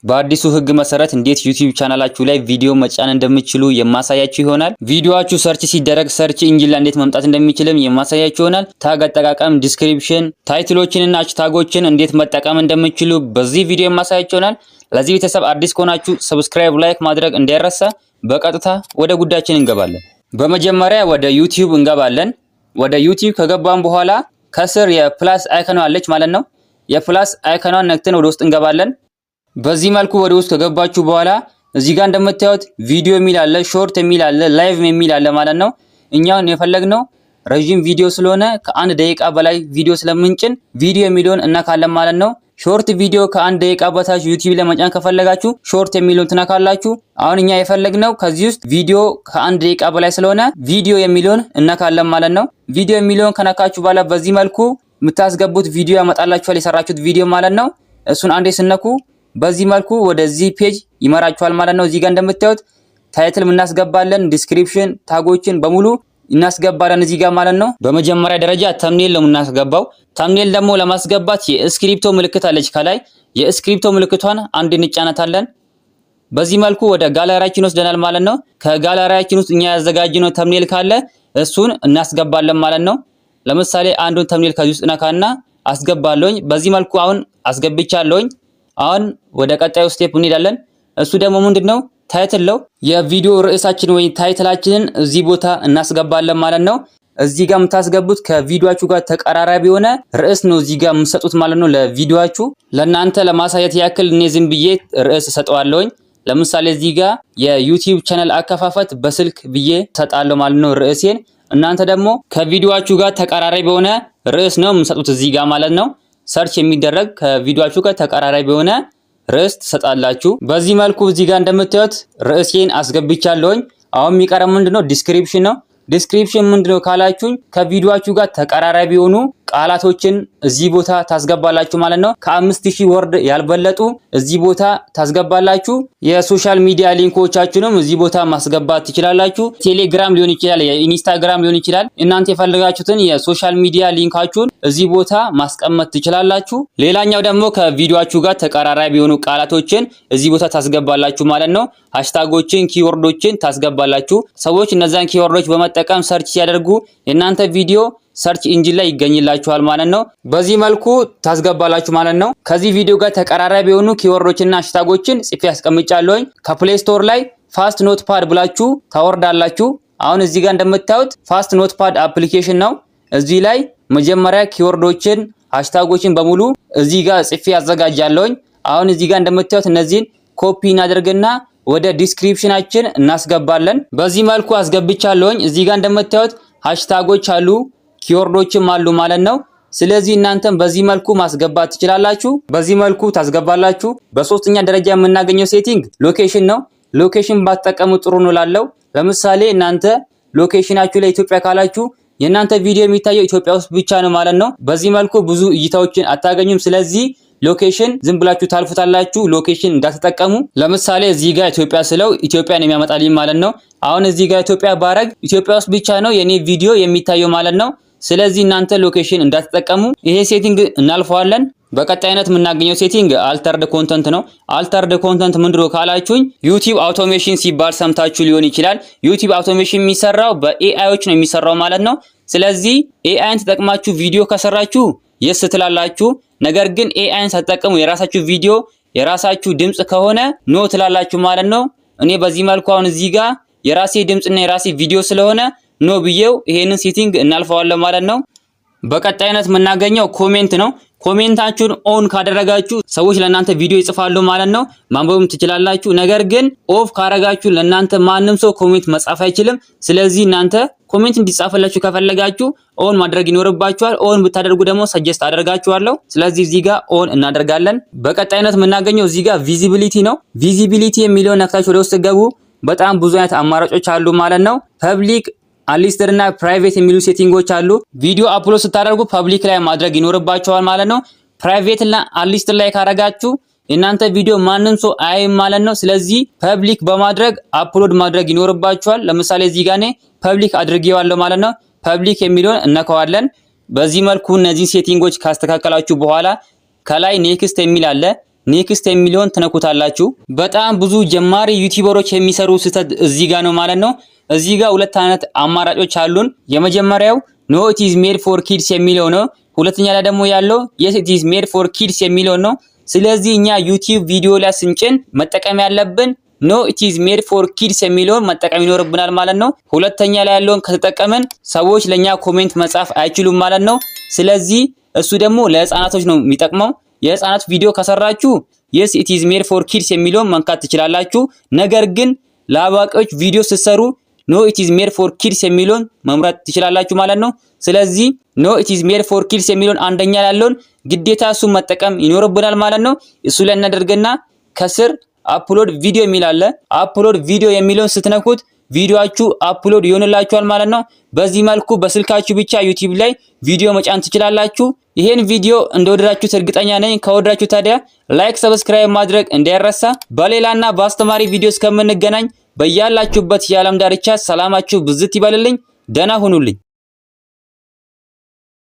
በአዲሱ ህግ መሰረት እንዴት ዩቲዩብ ቻናላችሁ ላይ ቪዲዮ መጫን እንደምትችሉ የማሳያችሁ ይሆናል። ቪዲዮአችሁ ሰርች ሲደረግ ሰርች ኢንጂን ላይ እንዴት መምጣት እንደሚችልም የማሳያችሁ ይሆናል። ታግ አጠቃቀም፣ ዲስክሪፕሽን፣ ታይትሎችንና ሃሽታጎችን እንዴት መጠቀም እንደምትችሉ በዚህ ቪዲዮ የማሳያችሁ ይሆናል። ለዚህ ቤተሰብ አዲስ ከሆናችሁ ሰብስክራይብ፣ ላይክ ማድረግ እንዳይረሳ። በቀጥታ ወደ ጉዳያችን እንገባለን። በመጀመሪያ ወደ ዩቲዩብ እንገባለን። ወደ ዩቲዩብ ከገባን በኋላ ከስር የፕላስ አይኮን አለች ማለት ነው። የፕላስ አይኮኗን ነክተን ወደ ውስጥ እንገባለን። በዚህ መልኩ ወደ ውስጥ ከገባችሁ በኋላ እዚህ ጋር እንደምታዩት ቪዲዮ የሚል አለ፣ ሾርት የሚል አለ፣ ላይቭ የሚል አለ ማለት ነው። እኛውን የፈለግነው ረጅም ቪዲዮ ስለሆነ ከአንድ ደቂቃ በላይ ቪዲዮ ስለምንጭን ቪዲዮ የሚለውን እናካለን ማለት ነው። ሾርት ቪዲዮ ከአንድ ደቂቃ በታች ዩቲዩብ ላይ መጫን ከፈለጋችሁ ሾርት የሚለውን ትነካላችሁ። አሁን እኛ የፈለግነው ከዚህ ውስጥ ቪዲዮ ከአንድ ደቂቃ በላይ ስለሆነ ቪዲዮ የሚለውን እናካለን ማለት ነው። ቪዲዮ የሚለውን ከነካችሁ በኋላ በዚህ መልኩ የምታስገቡት ቪዲዮ ያመጣላችኋል፣ የሰራችሁት ቪዲዮ ማለት ነው። እሱን አንዴ ስነኩ በዚህ መልኩ ወደዚህ ፔጅ ይመራችኋል ማለት ነው። እዚህ ጋር እንደምታዩት ታይትል እናስገባለን፣ ዲስክሪፕሽን፣ ታጎችን በሙሉ እናስገባለን እዚህ ጋር ማለት ነው። በመጀመሪያ ደረጃ ተምኔል ነው እናስገባው። ተምኔል ደግሞ ለማስገባት የስክሪፕቶ ምልክት አለች ከላይ። የስክሪፕቶ ምልክቷን አንድ እንጫናታለን። በዚህ መልኩ ወደ ጋላሪያችን ወስደናል ማለት ነው። ከጋላሪያችን ውስጥ እኛ ያዘጋጅነው ተምኔል ካለ እሱን እናስገባለን ማለት ነው። ለምሳሌ አንዱን ተምኔል ከዚህ ውስጥ ነካና አስገባለሁኝ። በዚህ መልኩ አሁን አስገብቻለሁኝ። አሁን ወደ ቀጣዩ ስቴፕ እንሄዳለን። እሱ ደግሞ ምንድነው? ታይትል ነው። የቪዲዮ ርዕሳችን ወይ ታይትላችንን እዚህ ቦታ እናስገባለን ማለት ነው። እዚህ ጋር የምታስገቡት ከቪዲዮአችሁ ጋር ተቀራራቢ የሆነ ርዕስ ነው እዚህ ጋር የምትሰጡት ማለት ነው ለቪዲዮአችሁ። ለእናንተ ለማሳየት ያክል እኔ ዝም ብዬ ርዕስ ሰጠዋለሁኝ። ለምሳሌ እዚህ ጋር የዩቲዩብ ቻናል አከፋፈት በስልክ ብዬ ሰጣለሁ ማለት ነው ርዕሴን። እናንተ ደግሞ ከቪዲዮአችሁ ጋር ተቀራራቢ የሆነ ርዕስ ነው የምትሰጡት እዚህ ጋር ማለት ነው። ሰርች የሚደረግ ከቪዲዮአችሁ ጋር ተቀራራቢ የሆነ ርዕስ ትሰጣላችሁ። በዚህ መልኩ እዚህ ጋር እንደምታዩት ርዕሴን አስገብቻለሁኝ። አሁን የሚቀረው ምንድነው? ዲስክሪፕሽን ነው። ዲስክሪፕሽን ምንድነው ካላችሁኝ ከቪዲዮአችሁ ጋር ተቀራራቢ የሆኑ ቃላቶችን እዚህ ቦታ ታስገባላችሁ ማለት ነው። ከ5000 ወርድ ያልበለጡ እዚህ ቦታ ታስገባላችሁ። የሶሻል ሚዲያ ሊንኮቻችሁንም እዚህ ቦታ ማስገባት ትችላላችሁ። ቴሌግራም ሊሆን ይችላል፣ የኢንስታግራም ሊሆን ይችላል። እናንተ የፈለጋችሁትን የሶሻል ሚዲያ ሊንካችሁን እዚህ ቦታ ማስቀመጥ ትችላላችሁ። ሌላኛው ደግሞ ከቪዲዮአችሁ ጋር ተቀራራቢ የሆኑ ቃላቶችን እዚህ ቦታ ታስገባላችሁ ማለት ነው። ሃሽታጎችን፣ ኪወርዶችን ታስገባላችሁ። ሰዎች እነዛን ኪወርዶች በመጠቀም ሰርች ሲያደርጉ የእናንተ ቪዲዮ ሰርች ኢንጂን ላይ ይገኝላችኋል ማለት ነው። በዚህ መልኩ ታስገባላችሁ ማለት ነው። ከዚህ ቪዲዮ ጋር ተቀራራቢ የሆኑ ኪወርዶችና ሃሽታጎችን ጽፌ ያስቀምጫለሁኝ። ከፕሌይ ስቶር ላይ ፋስት ኖትፓድ ብላችሁ ታወርዳላችሁ። አሁን እዚህ ጋር እንደምታዩት ፋስት ኖትፓድ አፕሊኬሽን ነው። እዚህ ላይ መጀመሪያ ኪወርዶችን ሃሽታጎችን በሙሉ እዚህ ጋር ጽፌ ያዘጋጃለሁኝ። አሁን እዚህ ጋር እንደምታዩት እነዚህን ኮፒ እናደርግና ወደ ዲስክሪፕሽናችን እናስገባለን። በዚህ መልኩ አስገብቻለሁኝ። እዚህ ጋር እንደምታዩት ሃሽታጎች አሉ፣ ኪወርዶችም አሉ ማለት ነው። ስለዚህ እናንተም በዚህ መልኩ ማስገባት ትችላላችሁ። በዚህ መልኩ ታስገባላችሁ። በሶስተኛ ደረጃ የምናገኘው ሴቲንግ ሎኬሽን ነው። ሎኬሽን ባትጠቀሙ ጥሩ ነው ላለው። ለምሳሌ እናንተ ሎኬሽናችሁ ላይ ኢትዮጵያ ካላችሁ የእናንተ ቪዲዮ የሚታየው ኢትዮጵያ ውስጥ ብቻ ነው ማለት ነው። በዚህ መልኩ ብዙ እይታዎችን አታገኙም። ስለዚህ ሎኬሽን ዝም ብላችሁ ታልፉታላችሁ። ሎኬሽን እንዳትጠቀሙ። ለምሳሌ እዚህ ጋር ኢትዮጵያ ስለው ኢትዮጵያን የሚያመጣልኝ ማለት ነው። አሁን እዚህ ጋር ኢትዮጵያ ባረግ ኢትዮጵያ ውስጥ ብቻ ነው የኔ ቪዲዮ የሚታየው ማለት ነው። ስለዚህ እናንተ ሎኬሽን እንዳትጠቀሙ። ይሄ ሴቲንግ እናልፈዋለን። በቀጣይነት የምናገኘው ሴቲንግ አልተርድ ኮንተንት ነው። አልተርድ ኮንተንት ምንድነው ካላችሁኝ ዩቲዩብ አውቶሜሽን ሲባል ሰምታችሁ ሊሆን ይችላል። ዩቲዩብ አውቶሜሽን የሚሰራው በኤአይዎች ነው የሚሰራው ማለት ነው። ስለዚህ ኤአይን ተጠቅማችሁ ቪዲዮ ከሰራችሁ የስ ትላላችሁ። ነገር ግን ኤአይን ሳትጠቀሙ የራሳችሁ ቪዲዮ የራሳችሁ ድምጽ ከሆነ ኖ ትላላችሁ ማለት ነው። እኔ በዚህ መልኩ አሁን እዚህ ጋር የራሴ ድምጽና የራሴ ቪዲዮ ስለሆነ ኖ ብዬው ይሄንን ሴቲንግ እናልፈዋለን ማለት ነው። በቀጣይነት የምናገኘው ኮሜንት ነው። ኮሜንታችሁን ኦን ካደረጋችሁ ሰዎች ለእናንተ ቪዲዮ ይጽፋሉ ማለት ነው። ማንበብም ትችላላችሁ። ነገር ግን ኦፍ ካረጋችሁ ለእናንተ ማንም ሰው ኮሜንት መጻፍ አይችልም። ስለዚህ እናንተ ኮሜንት እንዲጻፈላችሁ ከፈለጋችሁ ኦን ማድረግ ይኖርባችኋል። ኦን ብታደርጉ ደግሞ ሰጀስት አደርጋችኋለሁ። ስለዚህ እዚህ ጋር ኦን እናደርጋለን። በቀጣይነት የምናገኘው እዚህ ጋር ቪዚቢሊቲ ነው። ቪዚቢሊቲ የሚለውን ነክታችሁ ወደ ውስጥ ገቡ። በጣም ብዙ አይነት አማራጮች አሉ ማለት ነው። ፐብሊክ፣ አንሊስትድ እና ፕራይቬት የሚሉ ሴቲንጎች አሉ። ቪዲዮ አፕሎድ ስታደርጉ ፐብሊክ ላይ ማድረግ ይኖርባችኋል ማለት ነው። ፕራይቬት እና አንሊስትድ ላይ ካረጋችሁ የእናንተ ቪዲዮ ማንም ሰው አይም ማለት ነው። ስለዚህ ፐብሊክ በማድረግ አፕሎድ ማድረግ ይኖርባችኋል። ለምሳሌ እዚህ ጋር እኔ ፐብሊክ አድርጌዋለሁ ማለት ነው። ፐብሊክ የሚለውን እነካዋለን። በዚህ መልኩ እነዚህ ሴቲንጎች ካስተካከላችሁ በኋላ ከላይ ኔክስት የሚል አለ። ኔክስት የሚለውን ትነኩታላችሁ። በጣም ብዙ ጀማሪ ዩቲዩበሮች የሚሰሩ ስህተት እዚህ ጋር ነው ማለት ነው። እዚህ ጋር ሁለት አይነት አማራጮች አሉን። የመጀመሪያው ኖ ኢት ኢዝ ሜድ ፎር ኪድስ የሚለው ነው። ሁለተኛ ላይ ደግሞ ያለው የስ ኢት ኢዝ ሜድ ፎር ኪድስ የሚለው ነው። ስለዚህ እኛ ዩቲዩብ ቪዲዮ ላይ ስንጭን መጠቀም ያለብን ኖ ኢት ኢዝ ሜድ ፎር ኪድስ የሚለውን መጠቀም ይኖርብናል ማለት ነው። ሁለተኛ ላይ ያለውን ከተጠቀመን ሰዎች ለኛ ኮሜንት መጻፍ አይችሉም ማለት ነው። ስለዚህ እሱ ደግሞ ለህፃናቶች ነው የሚጠቅመው። የህፃናት ቪዲዮ ከሰራችሁ yes it is made for kids የሚለውን መንካት ትችላላችሁ። ነገር ግን ለአዋቂዎች ቪዲዮ ስትሰሩ no it is made for kids የሚለውን መምረጥ ትችላላችሁ ማለት ነው። ስለዚህ no it is made for kids የሚለውን አንደኛ ያለውን ግዴታ እሱ መጠቀም ይኖርብናል ማለት ነው። እሱ ላይ እናደርግና ከስር አፕሎድ ቪዲዮ የሚል አለ። አፕሎድ ቪዲዮ የሚለውን ስትነኩት ቪዲዮአችሁ አፕሎድ ይሆንላችኋል ማለት ነው። በዚህ መልኩ በስልካችሁ ብቻ ዩቲዩብ ላይ ቪዲዮ መጫን ትችላላችሁ። ይሄን ቪዲዮ እንደወደዳችሁት እርግጠኛ ነኝ። ከወደዳችሁ ታዲያ ላይክ፣ ሰብስክራይብ ማድረግ እንዳይረሳ። በሌላና በአስተማሪ ቪዲዮ እስከምንገናኝ በያላችሁበት የዓለም ዳርቻ ሰላማችሁ ብዝት ይበልልኝ። ደህና ሁኑልኝ።